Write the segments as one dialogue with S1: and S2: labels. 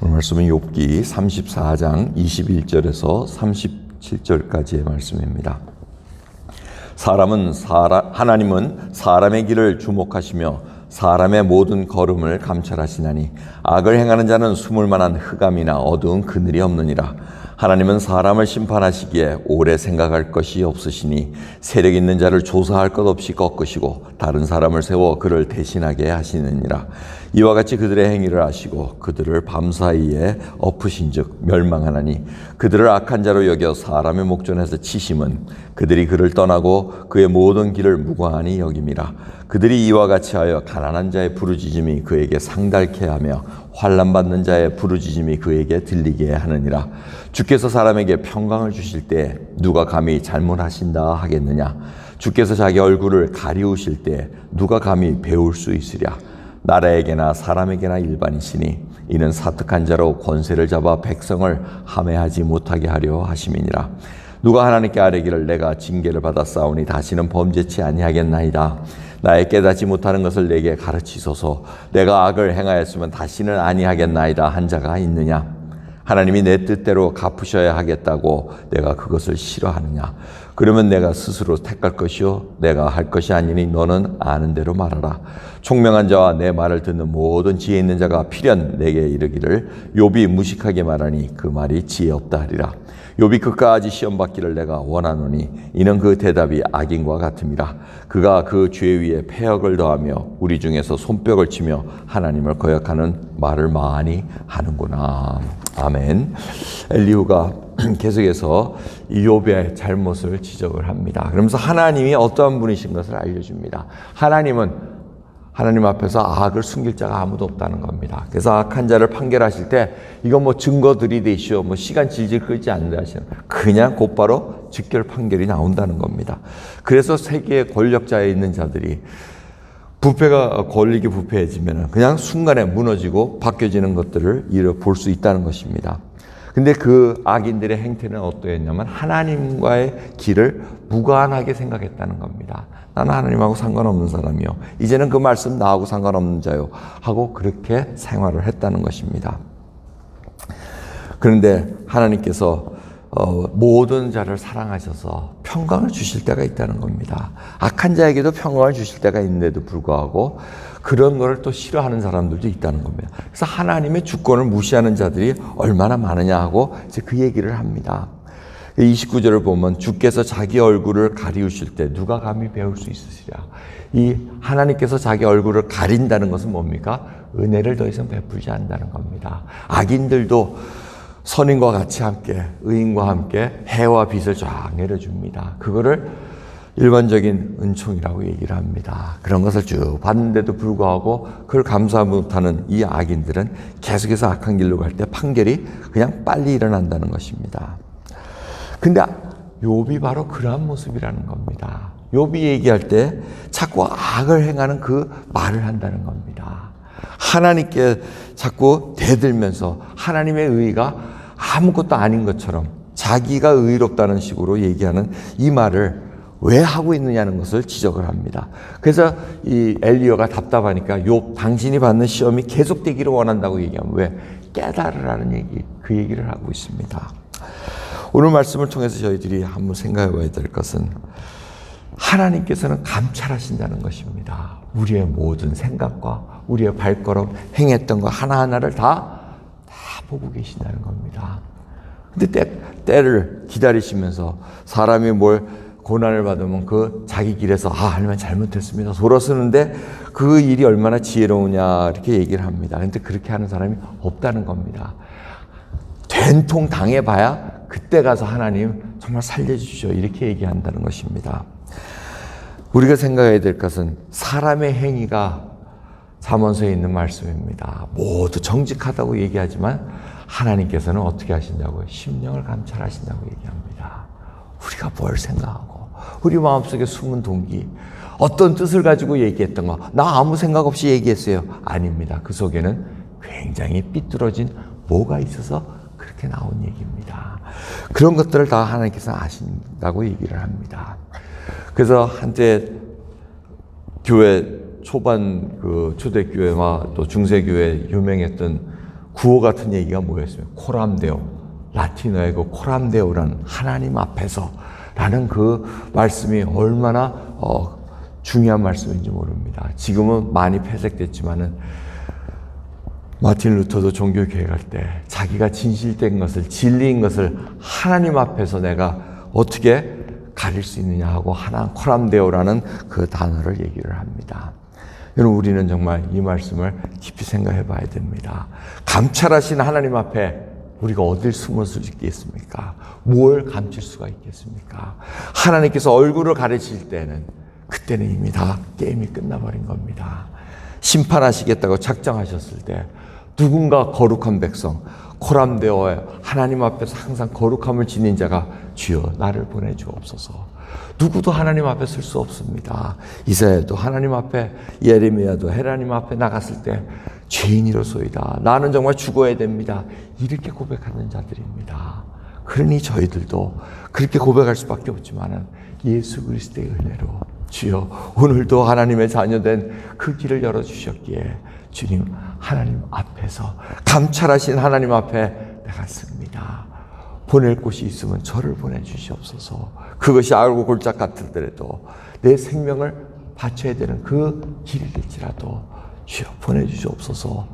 S1: 오늘 말씀은 욥기 34장 21절에서 37절까지의 말씀입니다. 하나님은 사람의 길을 주목하시며 사람의 모든 걸음을 감찰하시나니 악을 행하는 자는 숨을 만한 흑암이나 어두운 그늘이 없느니라. 하나님은 사람을 심판하시기에 오래 생각할 것이 없으시니 세력 있는 자를 조사할 것 없이 꺾으시고 다른 사람을 세워 그를 대신하게 하시느니라. 이와 같이 그들의 행위를 아시고 그들을 밤사이에 엎으신즉 멸망하나니 그들을 악한 자로 여겨 사람의 목전에서 치심은 그들이 그를 떠나고 그의 모든 길을 무관히 여김이라. 그들이 이와 같이 하여 가난한 자의 부르짖음이 그에게 상달케 하며 환난받는 자의 부르짖음이 그에게 들리게 하느니라. 주께서 사람에게 평강을 주실 때 누가 감히 잘못하신다 하겠느냐? 주께서 자기 얼굴을 가리우실 때 누가 감히 배울 수 있으랴? 나라에게나 사람에게나 일반이시니 이는 사특한 자로 권세를 잡아 백성을 함해하지 못하게 하려 하심이니라. 누가 하나님께 아뢰기를 내가 징계를 받았사오니 다시는 범죄치 아니하겠나이다. 나의 깨닫지 못하는 것을 내게 가르치소서. 내가 악을 행하였으면 다시는 아니하겠나이다 한 자가 있느냐? 하나님이 내 뜻대로 갚으셔야 하겠다고 내가 그것을 싫어하느냐? 그러면 내가 스스로 택할 것이요 내가 할 것이 아니니 너는 아는 대로 말하라. 총명한 자와 내 말을 듣는 모든 지혜 있는 자가 필연 내게 이르기를 욥이 무식하게 말하니 그 말이 지혜 없다 하리라. 욥이 그까지 시험받기를 내가 원하노니 이는 그 대답이 악인과 같음이라. 그가 그 죄 위에 폐역을 더하며 우리 중에서 손뼉을 치며 하나님을 거역하는 말을 많이 하는구나. 아멘. 엘리후가 계속해서 욥의 잘못을 지적을 합니다. 그러면서 하나님이 어떠한 분이신 것을 알려줍니다. 하나님 앞에서 악을 숨길 자가 아무도 없다는 겁니다. 그래서 악한 자를 판결하실 때 이거 증거 들이대시오, 시간 질질 끌지 않는다 하시는 그냥 곧바로 직결 판결이 나온다는 겁니다. 그래서 세계의 권력자에 있는 자들이 권력이 부패해지면 그냥 순간에 무너지고 바뀌어지는 것들을 볼 수 있다는 것입니다. 근데 그 악인들의 행태는 어떠했냐면 하나님과의 길을 무관하게 생각했다는 겁니다. 나는 하나님하고 상관없는 사람이요. 이제는 그 말씀 나하고 상관없는 자요. 하고 그렇게 생활을 했다는 것입니다. 그런데 하나님께서 모든 자를 사랑하셔서 평강을 주실 때가 있다는 겁니다. 악한 자에게도 평강을 주실 때가 있는데도 불구하고 그런 거를 또 싫어하는 사람들도 있다는 겁니다. 그래서 하나님의 주권을 무시하는 자들이 얼마나 많으냐 하고 이제 그 얘기를 합니다. 29절을 보면 주께서 자기 얼굴을 가리우실 때 누가 감히 배울 수 있으시랴. 이 하나님께서 자기 얼굴을 가린다는 것은 뭡니까? 은혜를 더 이상 베풀지 않는다는 겁니다. 악인들도 선인과 같이 함께 의인과 함께 해와 빛을 쫙 내려줍니다. 그거를 일반적인 은총이라고 얘기를 합니다. 그런 것을 쭉 봤는데도 불구하고 그걸 감사 못하는 이 악인들은 계속해서 악한 길로 갈 때 판결이 그냥 빨리 일어난다는 것입니다. 근데 욥이 바로 그러한 모습이라는 겁니다. 욥이 얘기할 때 자꾸 악을 행하는 그 말을 한다는 겁니다. 하나님께 자꾸 대들면서 하나님의 의의가 아무것도 아닌 것처럼 자기가 의롭다는 식으로 얘기하는 이 말을 왜 하고 있느냐는 것을 지적을 합니다. 그래서 이 엘리야가 답답하니까 욥 당신이 받는 시험이 계속되기를 원한다고 얘기하면 왜? 깨달으라는 얘기, 그 얘기를 하고 있습니다. 오늘 말씀을 통해서 저희들이 한번 생각해 봐야 될 것은 하나님께서는 감찰하신다는 것입니다. 우리의 모든 생각과 우리의 발걸음, 행했던 거 하나하나를 다 보고 계신다는 겁니다. 근데 때를 기다리시면서 사람이 뭘 고난을 받으면 그 자기 길에서 하나님 잘못했습니다 돌아서는데 그 일이 얼마나 지혜로우냐 이렇게 얘기를 합니다. 근데 그렇게 하는 사람이 없다는 겁니다. 된통 당해봐야 그때 가서 하나님 정말 살려주시오 이렇게 얘기한다는 것입니다. 우리가 생각해야 될 것은 사람의 행위가 잠언서에 있는 말씀입니다. 모두 정직하다고 얘기하지만 하나님께서는 어떻게 하신다고요? 심령을 감찰하신다고 얘기합니다. 우리가 뭘 생각하고 우리 마음속에 숨은 동기 어떤 뜻을 가지고 얘기했던 거 나 아무 생각 없이 얘기했어요. 아닙니다. 그 속에는 굉장히 삐뚤어진 뭐가 있어서 그렇게 나온 얘기입니다. 그런 것들을 다 하나님께서 아신다고 얘기를 합니다. 그래서 한때 교회 초반 그 초대교회와 또 중세교회 유명했던 구호 같은 얘기가 뭐였어요? 코람데오. 라틴어의 그 코람데오라는 하나님 앞에서 라는 그 말씀이 얼마나 중요한 말씀인지 모릅니다. 지금은 많이 폐색됐지만은 마틴 루터도 종교개혁 할 때 자기가 진실된 것을, 진리인 것을 하나님 앞에서 내가 어떻게 가릴 수 있느냐 하고 하나 코람데오라는 그 단어를 얘기를 합니다. 여러분, 우리는 정말 이 말씀을 깊이 생각해 봐야 됩니다. 감찰하신 하나님 앞에 우리가 어딜 숨을 수 있겠습니까? 뭘 감출 수가 있겠습니까? 하나님께서 얼굴을 가리실 때는 그때는 이미 다 게임이 끝나버린 겁니다. 심판하시겠다고 작정하셨을 때 누군가 거룩한 백성, 코람데오에 하나님 앞에서 항상 거룩함을 지닌 자가 주여 나를 보내주옵소서. 누구도 하나님 앞에 설 수 없습니다. 이사야도 하나님 앞에, 예레미야도 하나님 앞에 나갔을 때 죄인이로소이다. 나는 정말 죽어야 됩니다. 이렇게 고백하는 자들입니다. 그러니 저희들도 그렇게 고백할 수밖에 없지만은 예수 그리스도의 은혜로 주여 오늘도 하나님의 자녀된 그 길을 열어주셨기에 주님 하나님 앞에서 감찰하신 하나님 앞에 내가 씁니다. 보낼 곳이 있으면 저를 보내주시옵소서. 그것이 알고 골짝 같더라도 내 생명을 바쳐야 되는 그 길일지라도 주여 보내주시옵소서.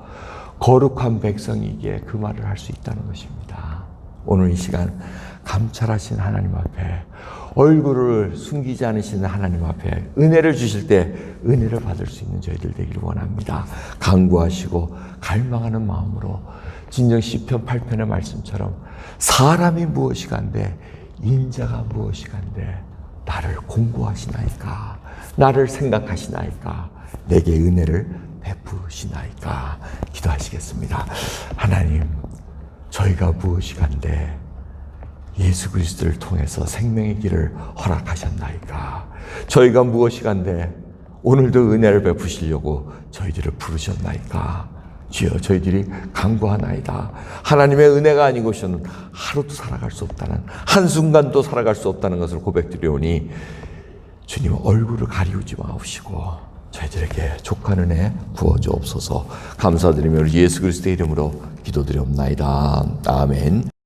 S1: 거룩한 백성이기에 그 말을 할 수 있다는 것입니다. 오늘 이 시간 감찰하신 하나님 앞에, 얼굴을 숨기지 않으시는 하나님 앞에 은혜를 주실 때 은혜를 받을 수 있는 저희들 되기를 원합니다. 간구하시고 갈망하는 마음으로 진정 시편 8편의 말씀처럼 사람이 무엇이간데 인자가 무엇이간데 나를 공고하시나이까, 나를 생각하시나이까, 내게 은혜를 베푸시나이까 기도하시겠습니다. 하나님, 저희가 무엇이간데 예수 그리스도를 통해서 생명의 길을 허락하셨나이까, 저희가 무엇이간데 오늘도 은혜를 베푸시려고 저희들을 부르셨나이까. 주여, 저희들이 간구하나이다. 하나님의 은혜가 아니고서는 하루도 살아갈 수 없다는, 한순간도 살아갈 수 없다는 것을 고백드리오니 주님 얼굴을 가리우지 마옵시고 저희들에게 족한 은혜 부어주옵소서. 감사드리며 예수 그리스도의 이름으로 기도드리옵나이다. 아멘.